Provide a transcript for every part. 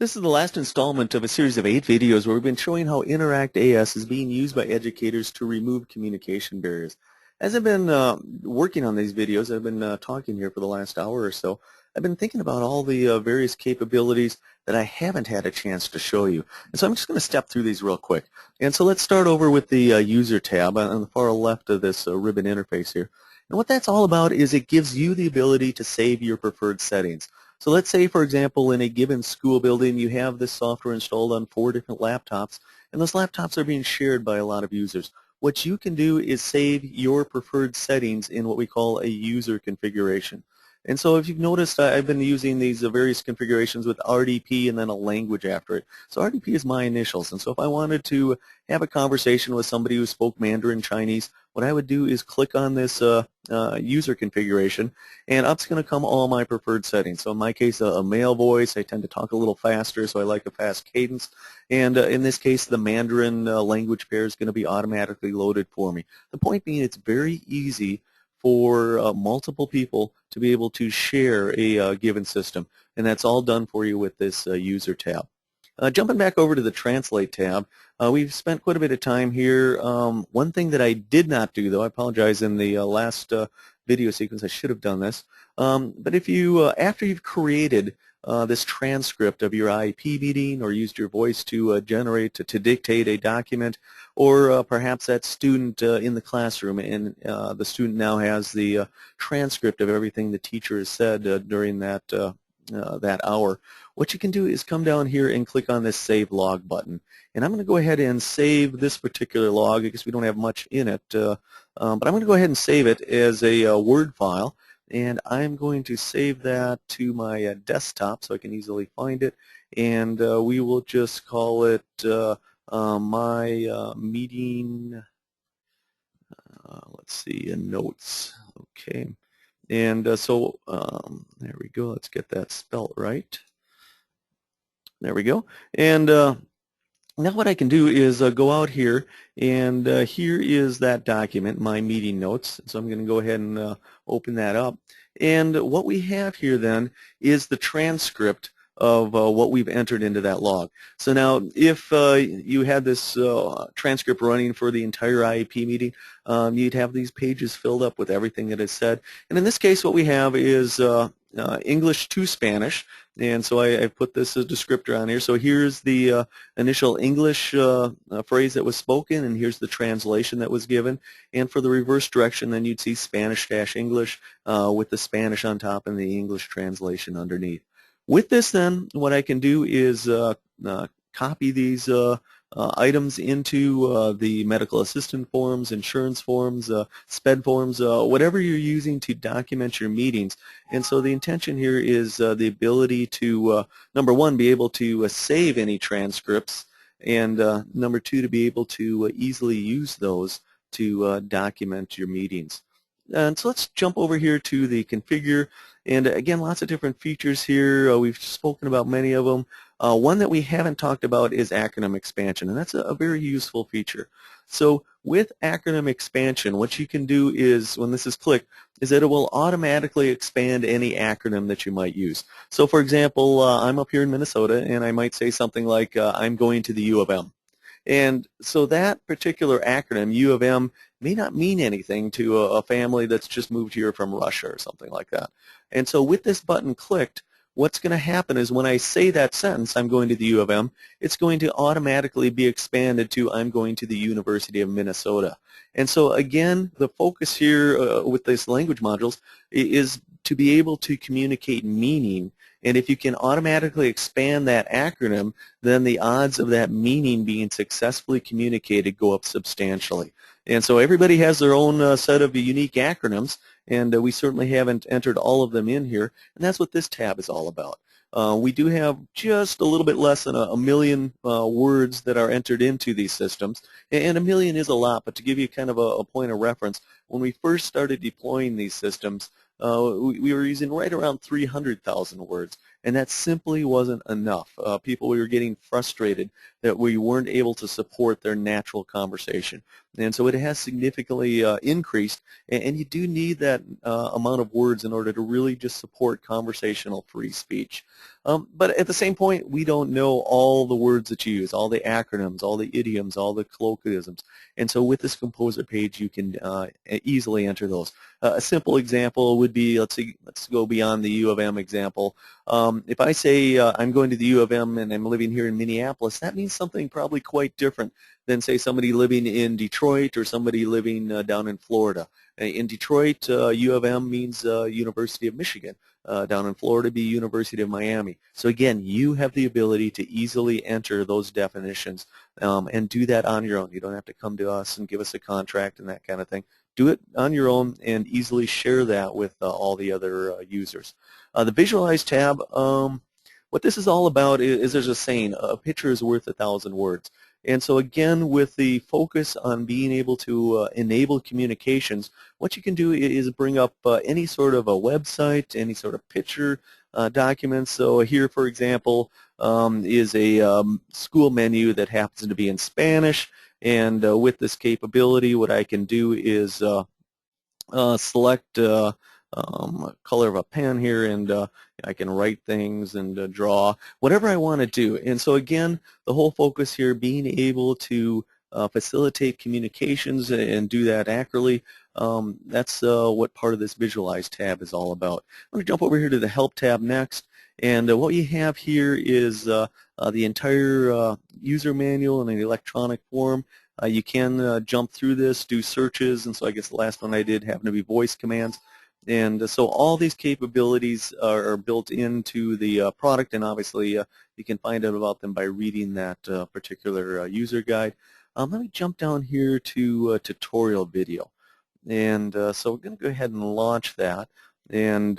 This is the last installment of a series of 8 videos where we've been showing how Interact AS is being used by educators to remove communication barriers. As I've been working on these videos, I've been talking here for the last hour or so, I've been thinking about all the various capabilities that I haven't had a chance to show you. And so I'm just going to step through these real quick. And so let's start over with the User tab on the far left of this ribbon interface here. And what that's all about is it gives you the ability to save your preferred settings. So let's say, for example, in a given school building, you have this software installed on 4 different laptops, and those laptops are being shared by a lot of users. What you can do is save your preferred settings in what we call a user configuration. And so if you've noticed, I've been using these various configurations with RDP and then a language after it. So RDP is my initials, and so if I wanted to have a conversation with somebody who spoke Mandarin Chinese, what I would do is click on this user configuration, and up's going to come all my preferred settings. So in my case, a male voice. I tend to talk a little faster, so I like a fast cadence. And in this case, the Mandarin language pair is going to be automatically loaded for me. The point being, it's very easy for multiple people to be able to share a given system, and that's all done for you with this user tab. Jumping back over to the Translate tab, we've spent quite a bit of time here. One thing that I did not do, though, I apologize, in the last video sequence, I should have done this. But if you, after you've created this transcript of your IEP meeting or used your voice to generate, to dictate a document, or perhaps that student in the classroom, and the student now has the transcript of everything the teacher has said during that that hour. What you can do is come down here and click on this Save Log button. And I'm going to go ahead and save this particular log because we don't have much in it. But I'm going to go ahead and save it as a Word file. And I'm going to save that to my desktop so I can easily find it. And we will just call it my meeting, let's see, notes. Okay. And so there we go. Let's get that spelt right. There we go. And now what I can do is go out here, and here is that document, my meeting notes. So I'm going to go ahead and open that up. And what we have here then is the transcript of what we've entered into that log. So now if you had this transcript running for the entire IEP meeting, you'd have these pages filled up with everything that is said. And in this case what we have is English to Spanish, and so I've put this as a descriptor on here. So here's the initial English phrase that was spoken, and here's the translation that was given. And for the reverse direction, then you'd see Spanish-English with the Spanish on top and the English translation underneath. With this then, what I can do is copy these items into the medical assistant forms, insurance forms, SPED forms, whatever you're using to document your meetings. And so the intention here is the ability to, number one, be able to save any transcripts, and number two, to be able to easily use those to document your meetings. And so let's jump over here to the configure, and again, lots of different features here. We've spoken about many of them. One that we haven't talked about is acronym expansion, and that's a very useful feature. So with acronym expansion, what you can do is, when this is clicked, is that it will automatically expand any acronym that you might use. So for example, I'm up here in Minnesota, and I might say something like, I'm going to the U of M. And so that particular acronym, U of M, may not mean anything to a family that's just moved here from Russia or something like that. And so with this button clicked, what's going to happen is when I say that sentence, I'm going to the U of M, it's going to automatically be expanded to I'm going to the University of Minnesota. And so again, the focus here with these language modules is to be able to communicate meaning. And if you can automatically expand that acronym, then the odds of that meaning being successfully communicated go up substantially. And so everybody has their own set of unique acronyms, and we certainly haven't entered all of them in here, and that's what this tab is all about. We do have just a little bit less than a million words that are entered into these systems, and a million is a lot, but to give you kind of a point of reference, when we first started deploying these systems, we were using right around 300,000 words, and that simply wasn't enough. People were getting frustrated that we weren't able to support their natural conversation. And so it has significantly increased, and you do need that amount of words in order to really just support conversational free speech. But at the same point, we don't know all the words that you use, all the acronyms, all the idioms, all the colloquialisms. And so with this composer page, you can easily enter those. A simple example would be, let's go beyond the U of M example. If I say I'm going to the U of M and I'm living here in Minneapolis, that means something probably quite different than, say, somebody living in Detroit or somebody living down in Florida. In Detroit, U of M means University of Michigan. Down in Florida, be University of Miami. So again, you have the ability to easily enter those definitions and do that on your own. You don't have to come to us and give us a contract and that kind of thing. Do it on your own and easily share that with all the other users. The Visualize tab, what this is all about is there's a saying, a picture is worth 1,000 words. And so again, with the focus on being able to enable communications, what you can do is bring up any sort of a website, any sort of picture document. So here, for example, is a school menu that happens to be in Spanish. And with this capability, what I can do is select color of a pen here, and I can write things and draw whatever I want to do. And so again, the whole focus here being able to facilitate communications and do that accurately. That's what part of this Visualize tab is all about. I'm going to jump over here to the Help tab next, and what you have here is the entire user manual in an electronic form. You can jump through this, do searches, and so I guess the last one I did happened to be voice commands. And so all these capabilities are built into the product, and obviously you can find out about them by reading that particular user guide. Let me jump down here to tutorial video. And so we're going to go ahead and launch that. And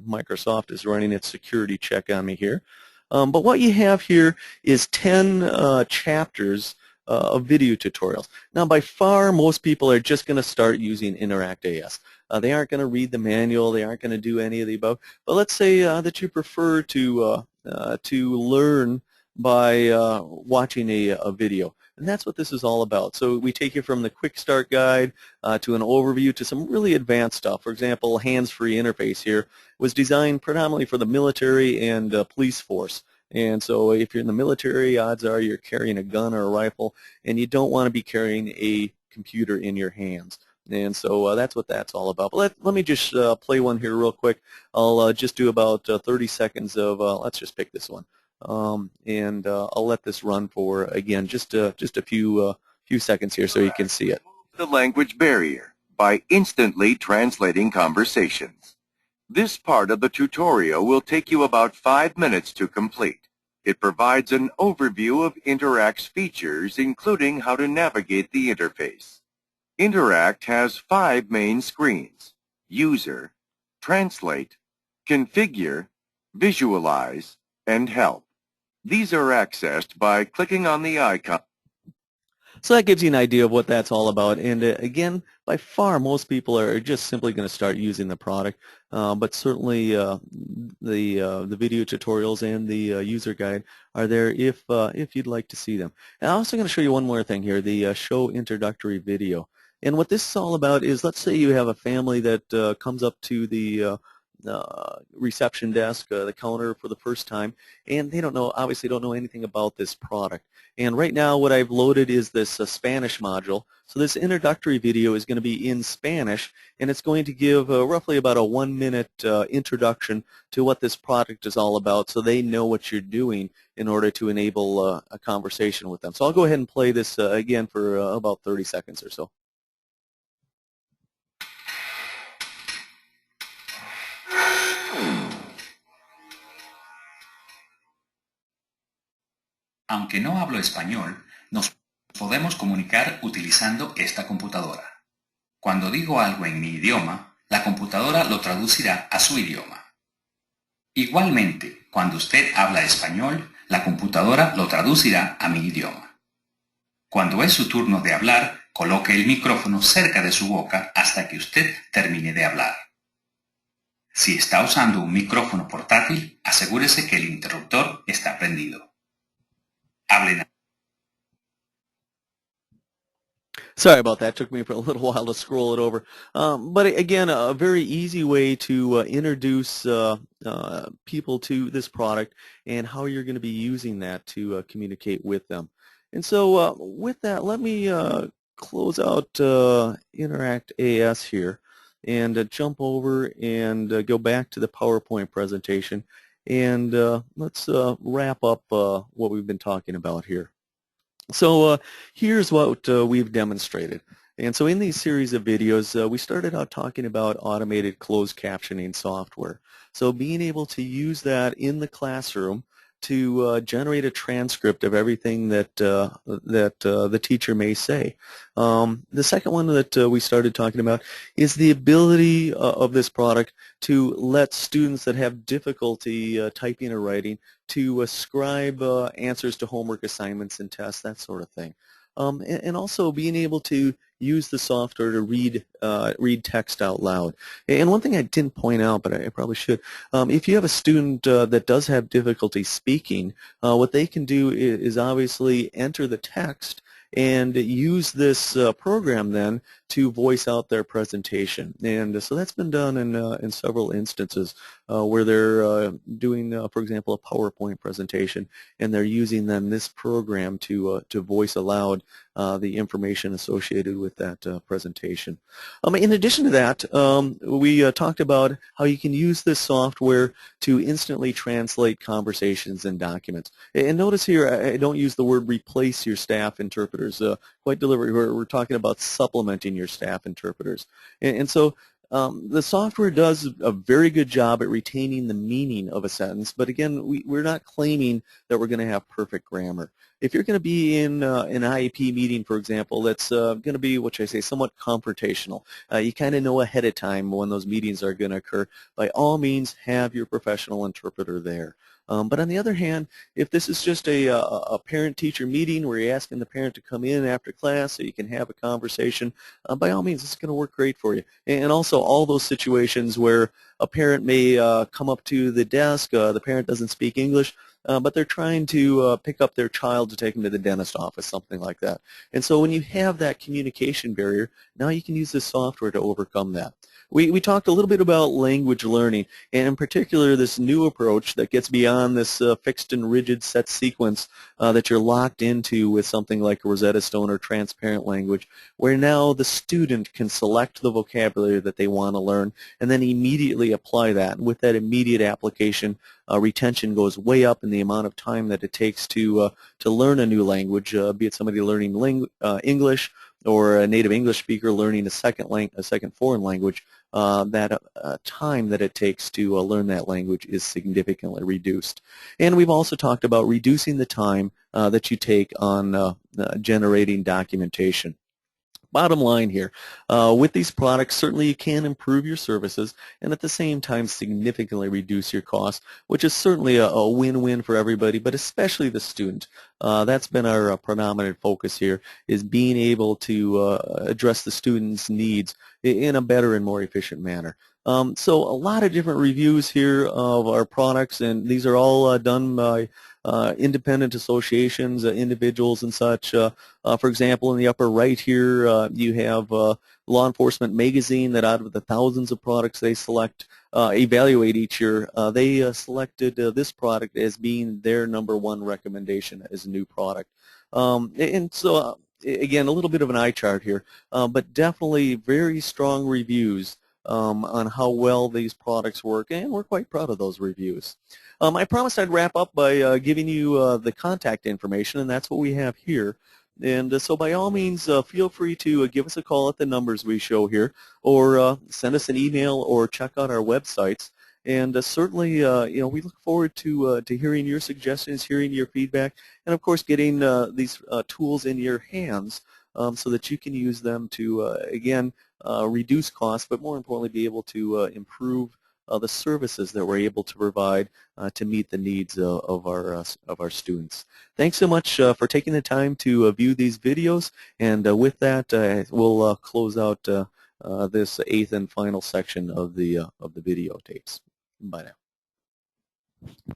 Microsoft is running its security check on me here. But what you have here is 10 chapters of video tutorials. Now, by far, most people are just going to start using Interact AS. They aren't going to read the manual. They aren't going to do any of the above. But let's say that you prefer to learn by watching a video. And that's what this is all about. So we take you from the quick start guide to an overview to some really advanced stuff. For example, hands-free interface here was designed predominantly for the military and police force. And so if you're in the military, odds are you're carrying a gun or a rifle, and you don't want to be carrying a computer in your hands. And so that's what that's all about. But let me just play one here real quick. I'll just do about 30 seconds of, let's just pick this one. And I'll let this run for, again, just a few seconds here so you can see it. The language barrier by instantly translating conversations. This part of the tutorial will take you about 5 minutes to complete. It provides an overview of Interact's features, including how to navigate the interface. Interact has 5 main screens: User, Translate, Configure, Visualize, and Help. These are accessed by clicking on the icon. So that gives you an idea of what that's all about. And again, by far, most people are just simply going to start using the product. But certainly the video tutorials and the user guide are there if you'd like to see them. And I'm also going to show you one more thing here, the show introductory video. And what this is all about is, let's say you have a family that comes up to the reception desk, the counter for the first time, and they obviously don't know anything about this product. And right now what I've loaded is this Spanish module. So this introductory video is going to be in Spanish, and it's going to give roughly about a 1-minute introduction to what this product is all about, so they know what you're doing in order to enable a conversation with them. So I'll go ahead and play this again for about 30 seconds or so. Aunque no hablo español, nos podemos comunicar utilizando esta computadora. Cuando digo algo en mi idioma, la computadora lo traducirá a su idioma. Igualmente, cuando usted habla español, la computadora lo traducirá a mi idioma. Cuando es su turno de hablar, coloque el micrófono cerca de su boca hasta que usted termine de hablar. Si está usando un micrófono portátil, asegúrese que el interruptor está prendido. Hablen. Sorry about that. Took me for a little while to scroll it over. But again, a very easy way to introduce people to this product and how you're going to be using that to communicate with them. And so with that, let me close out Interact AS here and jump over and go back to the PowerPoint presentation. And let's wrap up what we've been talking about here. So here's what we've demonstrated. And so in these series of videos, we started out talking about automated closed captioning software. So being able to use that in the classroom to generate a transcript of everything that the teacher may say. The second one that we started talking about is the ability of this product to let students that have difficulty typing or writing to ascribe answers to homework assignments and tests, that sort of thing. And also being able to use the software to read text out loud. And one thing I didn't point out, but I probably should, if you have a student that does have difficulty speaking, what they can do is obviously enter the text and use this program then to voice out their presentation. And so that's been done in several instances where they're doing, for example, a PowerPoint presentation, and they're using then this program to voice aloud the information associated with that presentation. In addition to that, we talked about how you can use this software to instantly translate conversations and documents. And notice here, I don't use the word replace your staff interpreters. Quite deliberately, we're talking about supplementing your staff interpreters. And so the software does a very good job at retaining the meaning of a sentence, but again, we're not claiming that we're going to have perfect grammar. If you're going to be in an IEP meeting, for example, that's going to be, what should I say, somewhat confrontational. You kind of know ahead of time when those meetings are going to occur. By all means, have your professional interpreter there. But on the other hand, if this is just a parent-teacher meeting where you're asking the parent to come in after class so you can have a conversation, by all means, it's going to work great for you. And also all those situations where a parent may come up to the desk, the parent doesn't speak English, but they're trying to pick up their child to take them to the dentist office, something like that. And so when you have that communication barrier, now you can use this software to overcome that. We talked a little bit about language learning, and in particular this new approach that gets beyond this fixed and rigid set sequence that you're locked into with something like Rosetta Stone or transparent language, where now the student can select the vocabulary that they want to learn and then immediately apply that. And with that immediate application, retention goes way up in the amount of time that it takes to learn a new language, be it somebody learning English or a native English speaker learning a second foreign language. That time that it takes to learn that language is significantly reduced. And we've also talked about reducing the time that you take on generating documentation. Bottom line here, with these products, certainly you can improve your services and at the same time significantly reduce your costs, which is certainly a win-win for everybody, but especially the student. That's been our predominant focus here, is being able to address the student's needs in a better and more efficient manner. So a lot of different reviews here of our products, and these are all done by independent associations, individuals and such. For example, in the upper right here, you have Law Enforcement Magazine, that out of the thousands of products they evaluate each year, they selected this product as being their #1 recommendation as a new product. And so, again, a little bit of an eye chart here, but definitely very strong reviews on how well these products work, and we're quite proud of those reviews. I promised I'd wrap up by giving you the contact information, and that's what we have here. And so by all means, feel free to give us a call at the numbers we show here, or send us an email, or check out our websites. And certainly, we look forward to hearing your suggestions, hearing your feedback, and of course, getting these tools in your hands so that you can use them to, again, reduce costs, but more importantly, be able to improve the services that we're able to provide to meet the needs of our students. Thanks so much for taking the time to view these videos, and with that, we'll close out this 8th and final section of the videotapes. Bye now.